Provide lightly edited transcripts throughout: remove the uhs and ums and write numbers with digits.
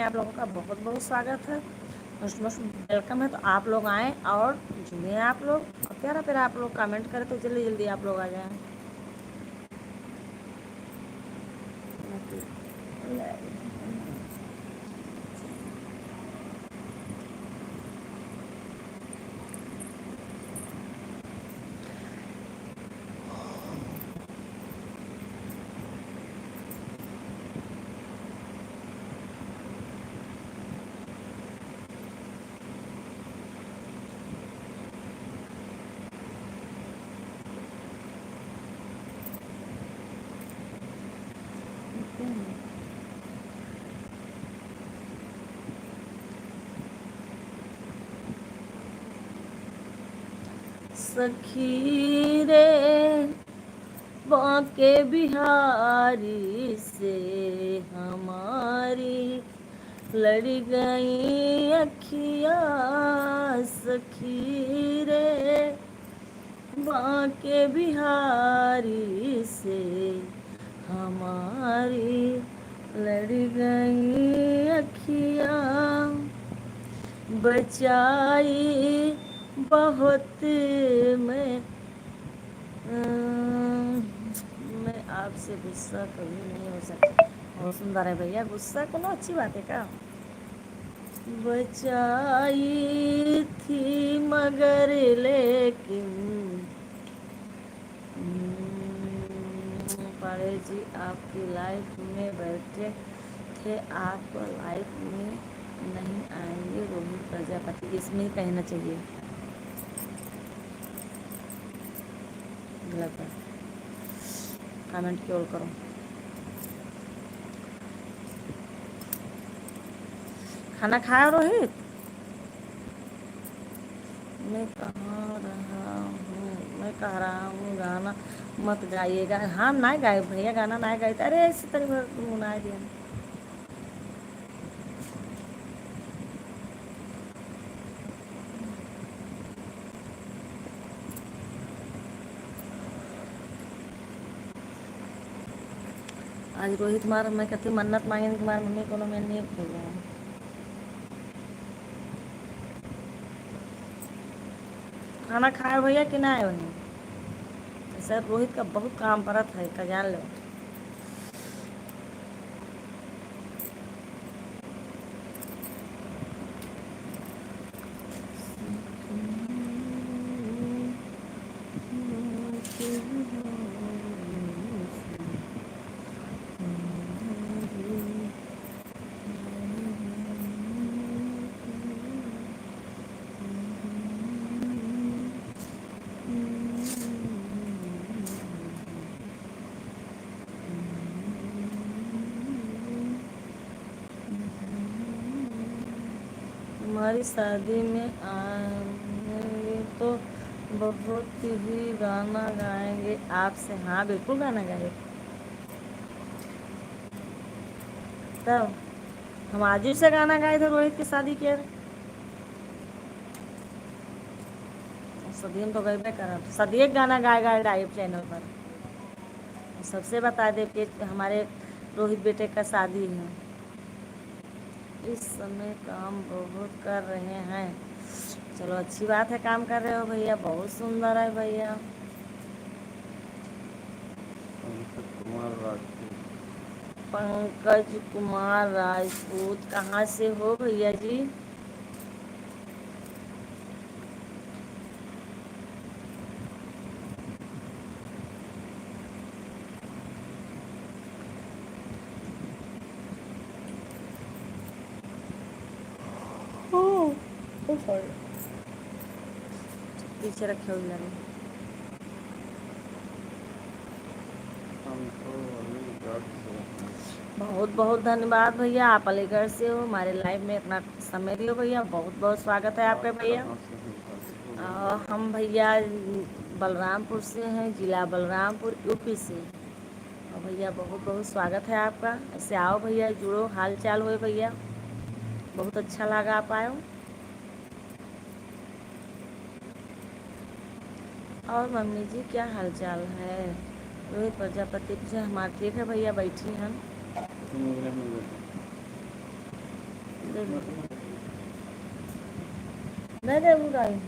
आप लोगों का बहुत बहुत स्वागत है, मोस्ट मोस्ट वेलकम है। तो आप लोग आएँ और जुड़ें आप लोग। और क्या रहा, फिर आप लोग कमेंट करें तो जल्दी जल्दी आप लोग आ जाएँ। सखी रे बांके बिहारी से हमारी लड़ गई अखियाँ। सखी रे बांके बिहारी से हमारी लड़ गई अखियाँ। बचाई बहुत मैं आपसे गुस्सा कभी नहीं हो सकता। बहुत सुंदर है भैया, गुस्सा कोनो अच्छी बात है का। बचाई थी मगर लेकिन पाड़े जी आपकी लाइफ में बैठे थे, आप लाइफ में नहीं आएंगे। रोहित प्रजापति, इसमें ही कहना चाहिए, गलत है। कमेंट की ओर करो। खाना खाया रोहित? मैं कह रहा हूँ गाना मत गाइएगा। हाँ ना गाए भैया, गाना ना गाए। अरे इसी तरह गुनगुना दिया। आज रोहित मार मैं कहती मन्नत मांगे कि मार मम्मी को मैं नहीं भूल रहा। खाना खाए भैया कि ना आए वहीं? सर रोहित का बहुत काम परत है, का जान लो। हमारी शादी में आएंगे तो बहुत ही गाना गाएंगे आपसे। हाँ बिल्कुल गाना गाएंगे। तब हम आज ही से गाना गाए थे रोहित की शादी के। सदियम तो गए करा, सदिए गाना गाए गाए लाइव चैनल पर। सबसे बता दे कि हमारे रोहित बेटे का शादी है। इस समय काम बहुत कर रहे हैं। चलो अच्छी बात है, काम कर रहे हो भैया, बहुत सुंदर है भैया। पंकज कुमार राजपूत, कहाँ से हो भैया जी? पीछे रखे हुए लगे। बहुत बहुत धन्यवाद भैया, आप अलीगढ़ से हो, हमारे लाइव में अपना समय दियो भैया। बहुत बहुत स्वागत है आपका भैया। हम भैया बलरामपुर से हैं, जिला बलरामपुर, यूपी से। और भैया बहुत बहुत स्वागत है आपका। ऐसे आओ भैया, जुड़ो, हाल चाल हो भैया। बहुत अच्छा लगा आप आए। और मम्मी जी क्या हाल चाल है? रोहित प्रजापति से हमारा ठीक है भैया, बैठी हैं। नहीं दे गाय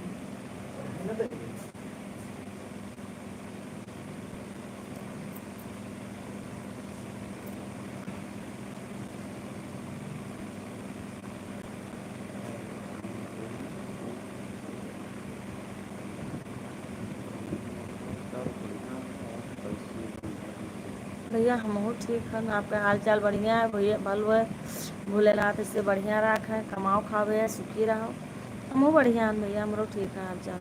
भैया हम ठीक है, आपका हाल चाल बढ़िया है भैया, भलो है भोलेनाथ इससे बढ़िया रखे, कमाओ खावे है सुखी रहो। हम बढ़िया हैं भैया, हमरो ठीक है हाल चाल।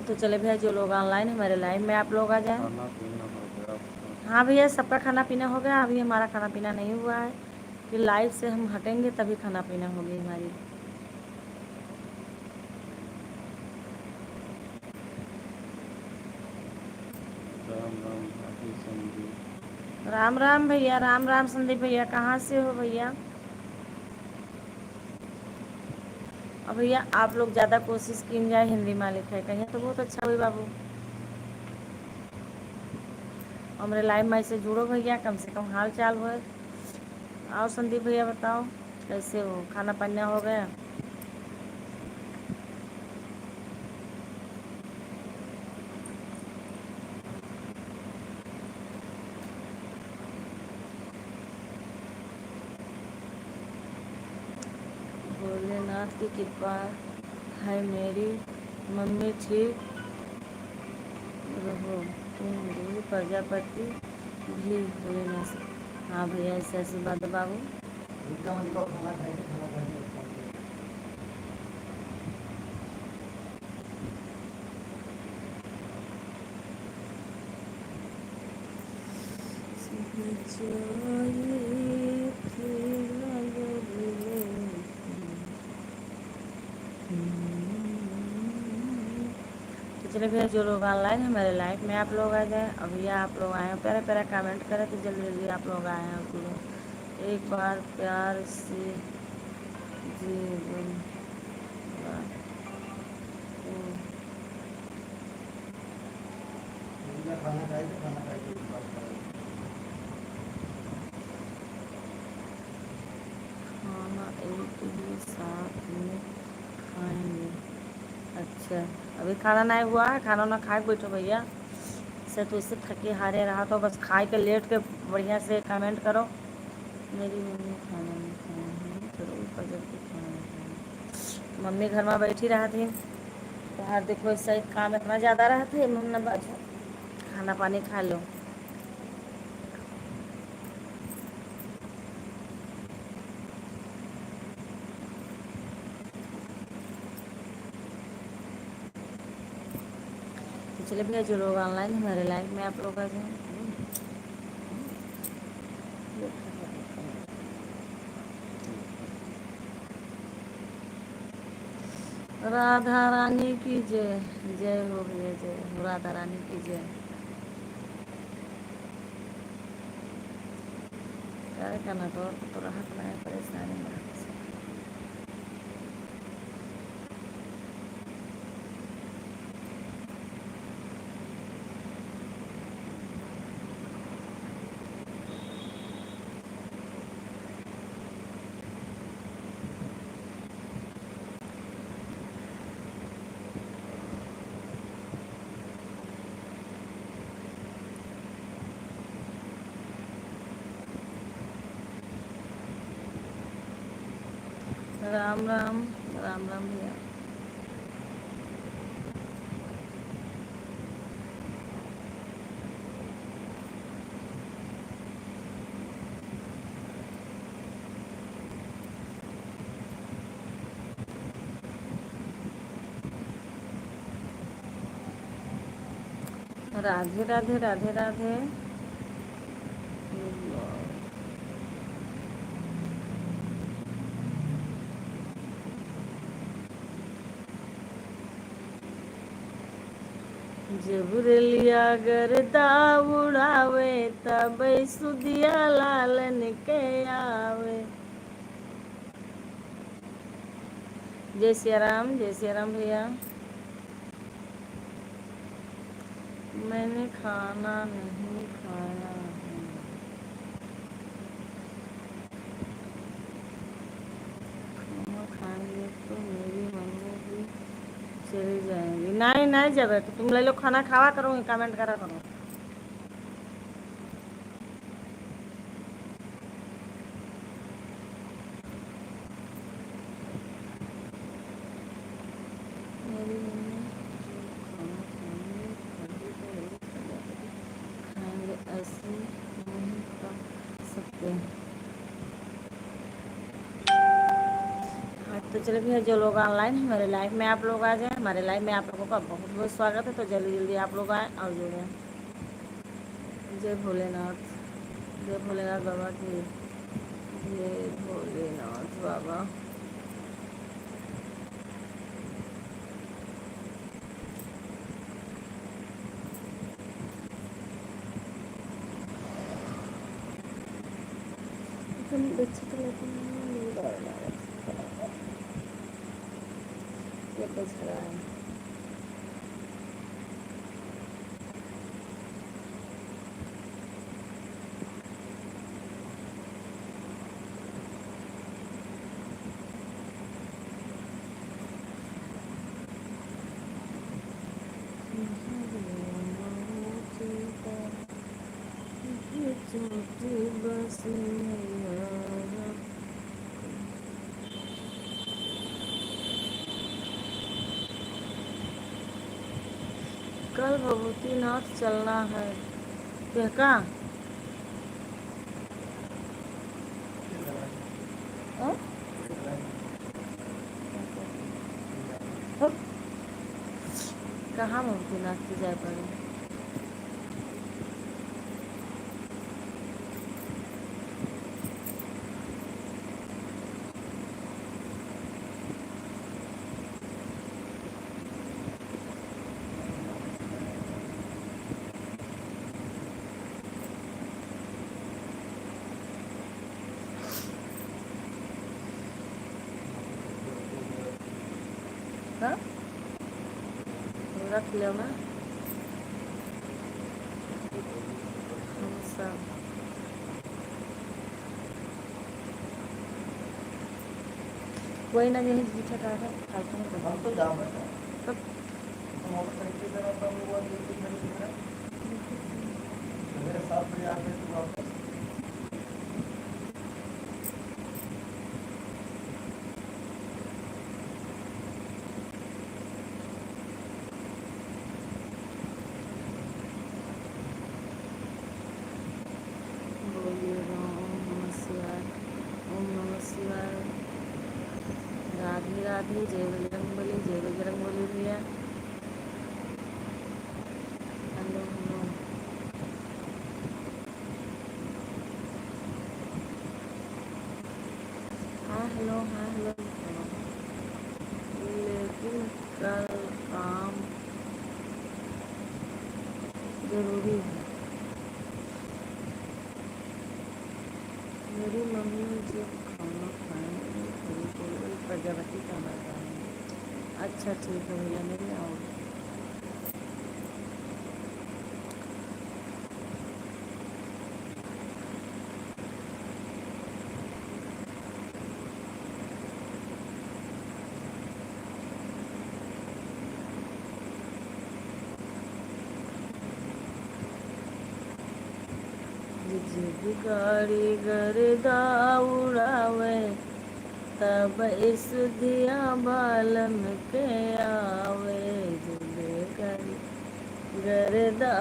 तो चले भैया, जो लोग ऑनलाइन है हमारे लाइव में आप लोग आ जाए। हाँ भैया, सबका खाना पीना हो गया, अभी हमारा खाना पीना नहीं हुआ है, फिर लाइव से हम हटेंगे तभी खाना पीना होगी हमारी। राम राम भैया, राम राम संदीप भैया, कहाँ से हो भैया? अब भैया आप लोग ज़्यादा कोशिश की जाए, हिंदी मालिक है कहीं तो बहुत अच्छा हुई बाबू। हमारे लाइव में से जुड़ो भैया, कम से कम हाल चाल हो। और संदीप भैया बताओ कैसे हो, खाना पाना हो गया? भोलेनाथ की कृपा है, मेरी मम्मी ठीक रहो, तुम भी प्रजापति भी भोलेनाथ से। हाँ भैया, ऐसे ऐसी बात है बाबू। तो चलिए भैया, जो लोग ऑनलाइन है मेरे लाइफ में आप लोग आ जाए। अभी आप लोग आए हैं, प्यारा प्यारा कमेंट करें तो जल्दी जल्दी आप लोग आए हैं। आप लोग एक बार प्यार से जीवन खाना एक ही साथ में खाएंगे। अच्छा, अभी खाना नहीं हुआ है, खाना ना खाए बैठो भैया से, तो इससे थके हारे रहा तो बस खाए के लेट के बढ़िया से कमेंट करो। मेरी मम्मी खाना नहीं खाए हैं, जरूर फजर के खाना नहीं खाए। मम्मी घर में बैठी रहा थी तो हर देखो ऐसा ही काम इतना ज़्यादा रहता है, मम्मी बाजू खाना पानी खा लो। तो चलिए भैया, जो लोग ऑनलाइन है मेरे लाइफ में आप लोग आ जाए। राधा रानी की जय, जय हो भैया, जय हो राधा रानी की जय। क्या करना तो राहत में परेशानी में। राम राम, राम राम भैया। राधे राधे, राधे राधे। जब रेलिया गर्दा उड़ावे तब सुदिया लालन के आवे। जय सिया राम भैया। मैंने खाना नहीं खाया है। खाना खाएंगे तो मेरी मम्मी भी चली जाएंगी। नहीं नहीं जब तो तुम ले लो खाना, खावा करूँगी, कमेंट करा करो। मेरी मम्मी खाना खाएंगे तभी तो ये खाएंगे, ऐसे नहीं खा सकते। हाँ तो चलो भैया, जो लोग ऑनलाइन हैं मेरे लाइव में आप लोग आ जाएं। हमारे लाइव में आप लोगों का बहुत बहुत स्वागत है। तो जल्दी जल्दी आप लोग आएँ और जुड़ें। जय भोलेनाथ, जय भोलेनाथ बाबा की, जय भोलेनाथ बाबा। ये बज रहा है। कल भभूतिनाथ चलना है क्या? कहाँ? हाँ? कहाँ भभूतिनाथ की जाए पड़े? हाँ? रख लो ना हम सब। कोई ना यही पीछे का है, फालतू में हम तो जाम है तब मोटरसाइकिल से रहता हूँ, वो मेरे 7 बजे आके तो वापस बोलिए ओम नमः शिवाय, ओम नमः शिवाय। राधे राधे, जय बजरंगबली, जय बजरंगबली भैया। Hello hello. हाँ हेलो, हाँ हेलो। लेकिन कल काम जरूरी है। मेरी मम्मी जब खाना खाएंगे थोड़ी थोड़ी प्रजापति खाना खाएंगे। अच्छा ठीक है भैया, मेरे आओ। जिब गाड़ी गर्दा उड़ावे तब इस दिया बालम के आवे। जिब गाड़ी गर्दा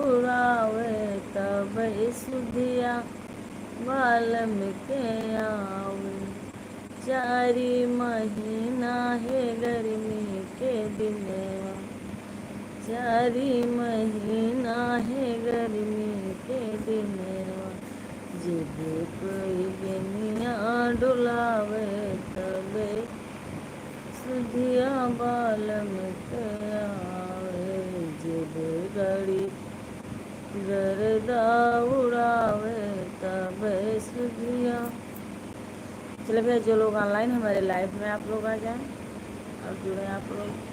उड़ावे तब इस दिया बालम के आवे। 4 महीना है गर्मी के दिन, 4 महीना है गर्मी के दिन। जब कोई बेनिया डुलावे तब सुधिया बालम के आवे। जब घड़ी गर्दा उड़ावे तब दिया। चलिए भैया, जो लोग ऑनलाइन हमारे लाइव में आप लोग आ जाएं और जुड़े आप लोग।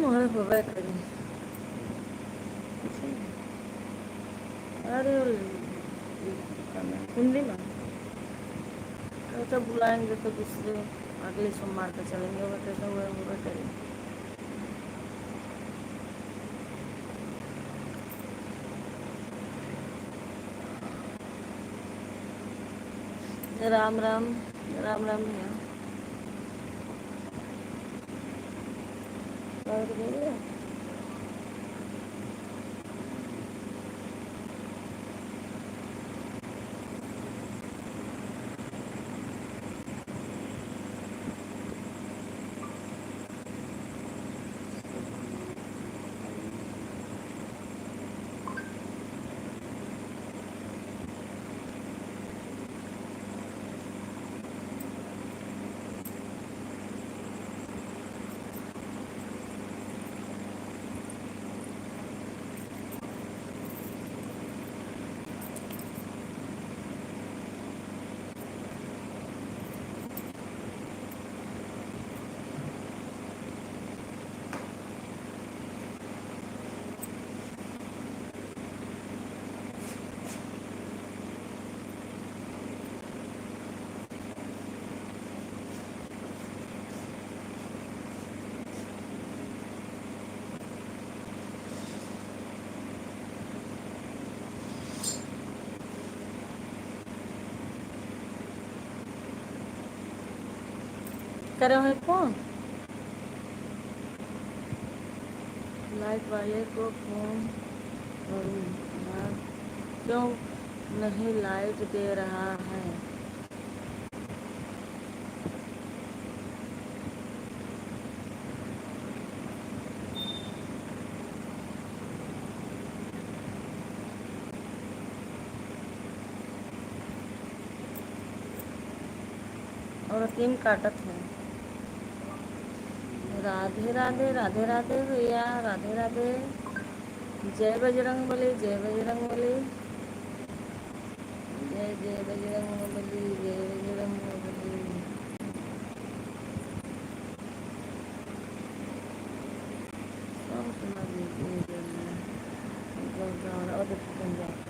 और होगा करी। अरे हिंदी में तो बुलाएंगे तो दूसरे अगले सोमवार पे चलेंगे। वो कैसा हुआ होगा करेंगे। राम राम राम राम भैया। और बोलिए। करे हुए फोन लाइट वाले को फोन करूँ ना, क्यों नहीं लाइट दे रहा है। और टीम काटत है। राधे राधे राधे राधे भैया, राधे राधे। जय बजरंग बली, जय बजरंग बली, जय जय बजरंग बली, जय बजरंग बली। कौन सुना दीजिए और पंजाब।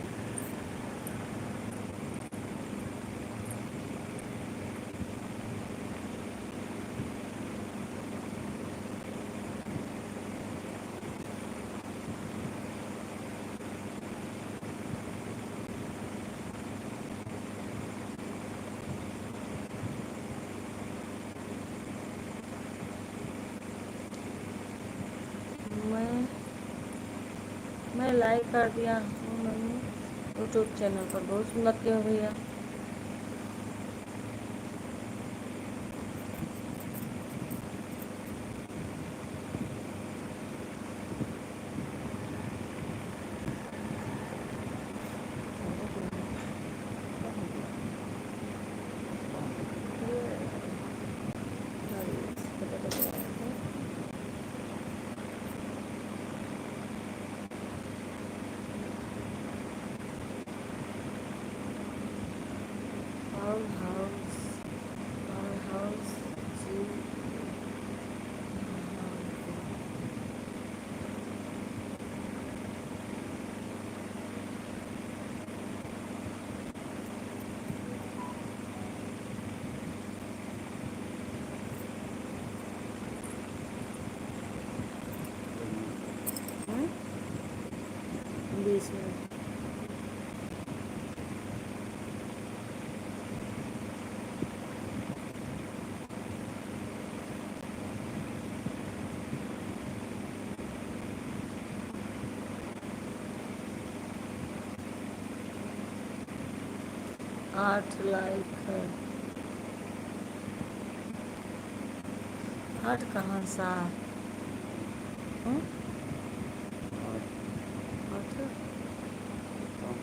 मैं लाइक कर दिया हूँ मैंने यूट्यूब चैनल पर। बहुत सुंदर क्यों भैया। 20 मिनट। आठ लाइक है। आठ कहाँ सा? हम्म? आठ? हाँ।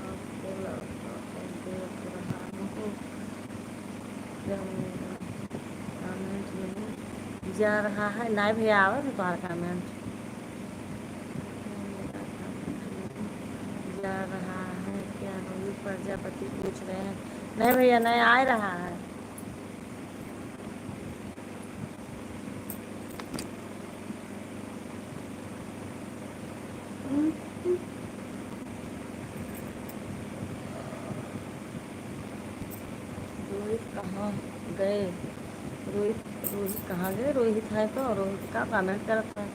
आपको लड़का को देख रहा हूँ, क्या मेरा कमेंट नहीं जा रहा है? नहीं भैया, आवा तो तुम्हारा कमेंट मेरा कमेंट नहीं जा रहा है क्या? रोहित प्रजापति पूछ रहे हैं। नहीं भैया, नहीं आ रहा है। रोहित कहाँ गए? रोहित रोहित कहाँ गए? रोहित है तो रोहित का कमेंट करता है।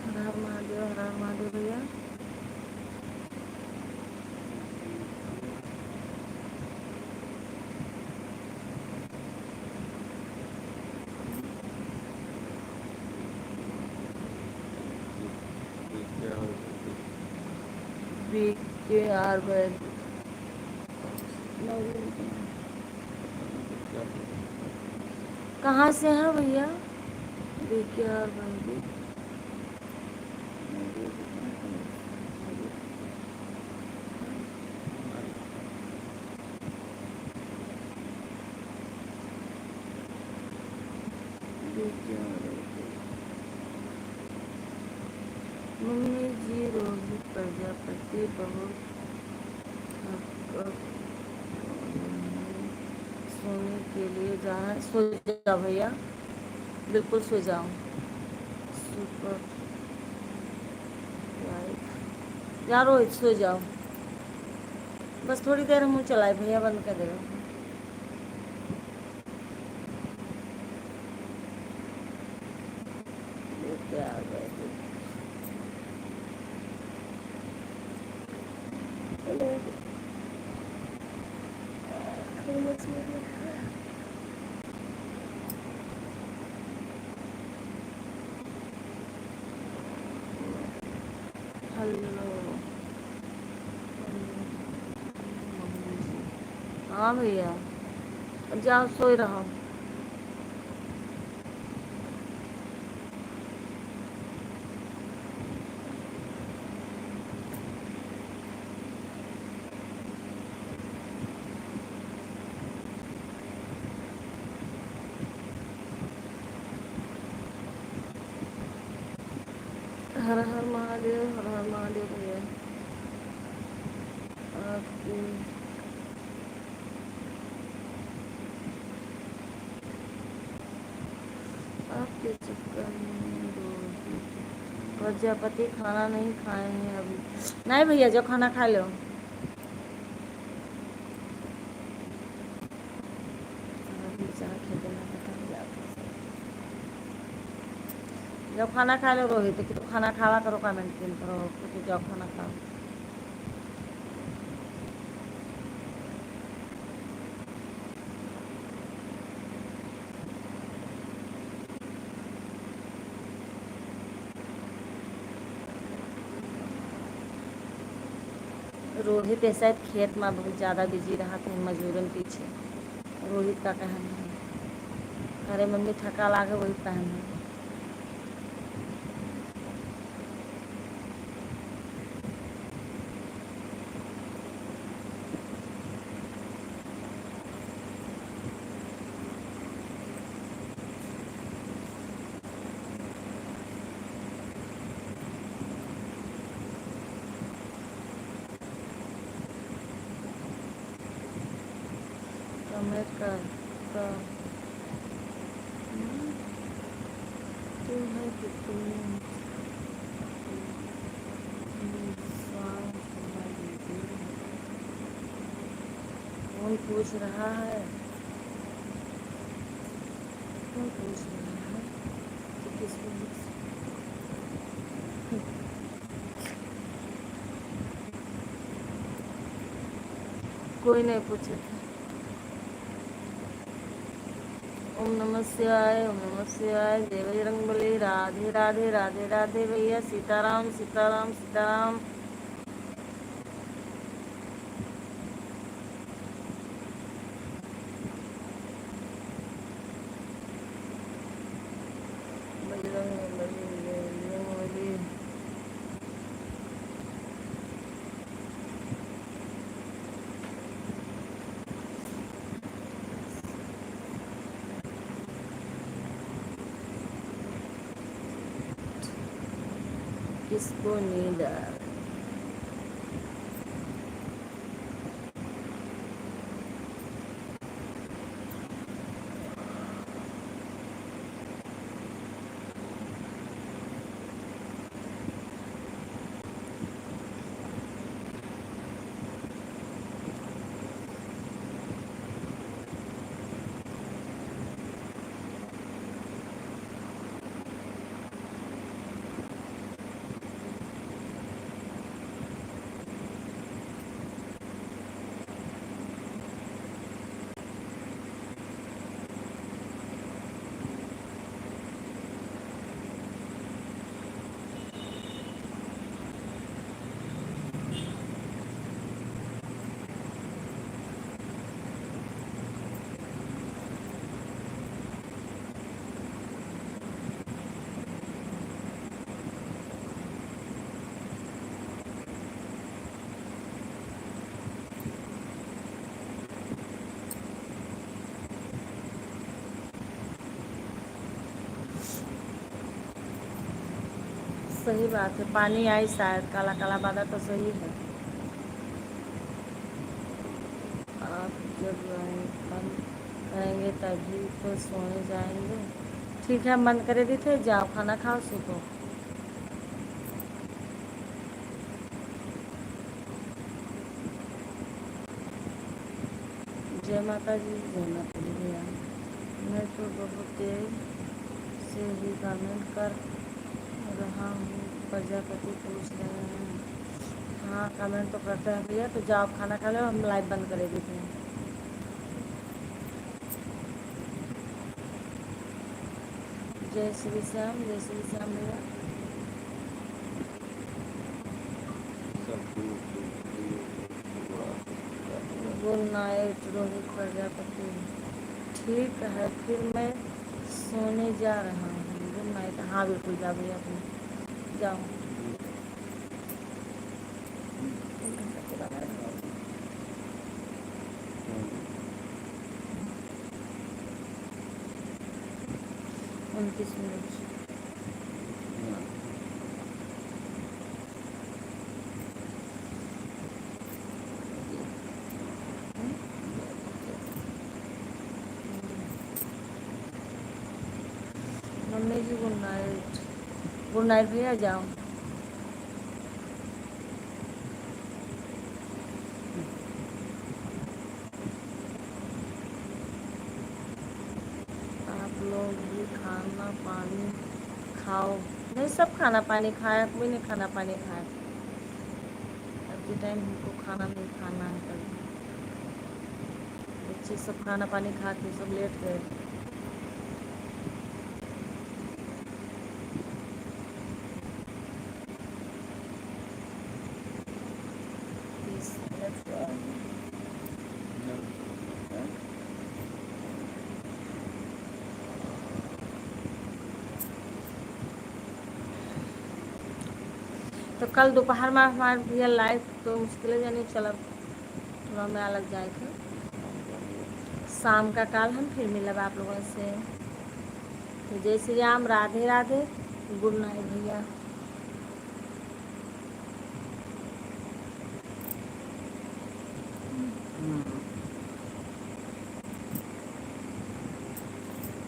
हर हर महादेव, हर हर महादेव भैया। BKR बैग कहाँ से है भैया? BKR बैग मम्मी जी, रोहित प्रजापति बहुत थक सोने के लिए जाना है। सो जाओ भैया, बिल्कुल सो जाओ। सुपर लाइफ यार, रोहित सो जाओ, बस थोड़ी देर मुँह चलाए भैया, बंद कर देगा। क्या आ गए? हेलो हाँ भैया, जाओ सो रहो। हर हर महादेव, हर हर महादेव भैया। आपकी आपके चक्कर में रोहित प्रजापति खाना नहीं खाए हैं अभी। नहीं भैया, जो खाना खा लो। अभी जाके देना पता नहीं आपको। जब खाना खा लो रोहित, कि तो खाना खावा करो, कमेंट किन करो कि जब खाना खाओ। रोहित ऐसा खेत में बहुत ज़्यादा बिजी रहा था मजदूरन पीछे। रोहित का कहना है, अरे मम्मी थका लागे वही कहना है। कमेंट कर तो तू है कि तू कौन पूछ रहा है, कौन पूछ रहा है कि किसको कोई नहीं पूछे थे। ओम नमः शिवाय, ओम नमः शिवाय, जय बजरंगबली, राधे राधे राधे राधे भैया, सीताराम सीताराम सीताराम। बजरंगबली बजरंगबली। किसको नींद आ रही? सही बात है, पानी आई शायद, काला काला बादल तो सही है। आप जब बंद करेंगे तभी तो सोने जाएंगे। ठीक है, हम बंद करे दी थे, जाओ खाना खाओ सुतो। जय माता जी, जय माता दी भैया। मैं तो बहुत देर से ही कमेंट कर रहा हूँ, प्रजापति पूछ रहे हैं। हाँ कमेंट तो करते हैं भैया, तो जाओ खाना खा लो, हम लाइव बंद करे देते हैं। जय श्री श्याम, जय श्री श्याम भैया। गुड नाइट रोहित प्रजापति। ठीक है, फिर मैं सोने जा रहा हूँ। Good night. हाँ बिल्कुल, जाओ भैया अपने जाओ। उनतीस मिनट। मम्मी जी गुड नाइट। गुड नाइट भैया, जाओ। आप लोग भी खाना पानी खाओ। नहीं, सब खाना पानी खाया, कोई नहीं खाना पानी खाया। अभी टाइम हमको खाना नहीं खाना है कभी। बच्चे सब खाना पानी खा के सब लेट गए। तो कल दोपहर में हमारे भैया लाइव तो मुश्किल जानी चलब, थोड़ा में अलग जाए थे। शाम का काल हम फिर मिलब आप लोगों से। तो जय श्री राम, राधे राधे, गुड नाइट भैया।